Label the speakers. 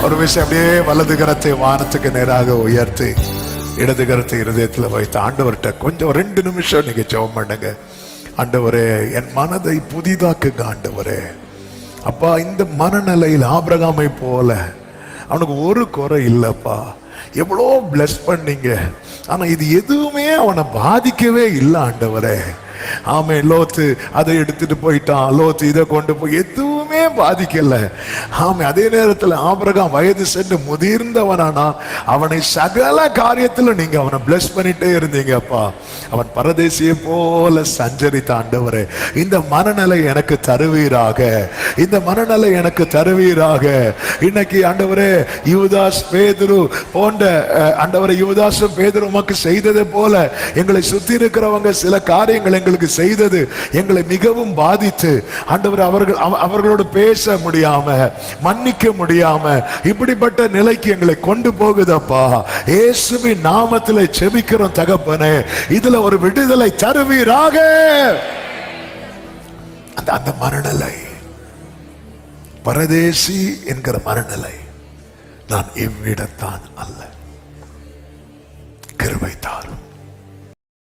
Speaker 1: ஒரு விஷயம் அப்படியே வலது கரத்தை வானத்துக்கு நேராக உயர்த்தி இடது கரத்தை இருதயத்தில் வைத்து ஆண்டவர்கிட்ட கொஞ்சம் 2 நிமிஷம் நீங்க ஜெபம் பண்ணுங்க. ஆண்டவரே, என் மனதை புதிதாக்குங்க ஆண்டவரே. அப்பா, இந்த மனநிலையில் ஆபிரகாமை போல அவனுக்கு ஒரு குறை இல்லப்பா. எவ்வளோ பிளஸ் பண்ணீங்க, ஆனா இது எதுவுமே அவனை பாதிக்கவே இல்லை ஆண்டவரே. ஆமே, லோத்து அதை எடுத்துட்டு போயிட்டான், லோத்து இதை கொண்டு போய் எதுவுமே பாதிக்கல. ஆமே, அதே நேரத்தில் ஆபிரகாம் வயது சென்று முதிர்ந்தவனானா அவனை சகல காரியத்தில் நீங்க அவனை பிளஸ் பண்ணிட்டே இருந்தீங்கப்பா. அவன் பரதேசியை போல சஞ்சரித்த ஆண்டவரே, இந்த மனநிலை எனக்கு தருவீராக, இந்த மனநிலை எனக்கு தருவீராக. இன்னைக்கு ஆண்டவரே, யூதாஸ் பேதுரு போன்ற ஆண்டவரே, யூதாசும் பேதுரு உமக்கு செய்ததை போல எங்களை சுத்தி இருக்கிறவங்க சில காரியங்கள் எங்களுக்கு செய்தது எங்களை மிகவும் பாதித்து ஆண்டவர் அவர்களோடு பேச முடியாம, மன்னிக்க முடியாம, இப்படிப்பட்ட நிலைக்கு எங்களை கொண்டு போகுதப்பா. இயேசுவின் நாமத்திலே ஜெபிக்கிறோம் தகப்பனே, இதுல ஒரு விடுதலை தருவீராக. அந்த மனநிலை, பரதேசி என்கிற மனநிலை, நான் இவ்விடத்தான் அல்ல, கிருபை தாரும்.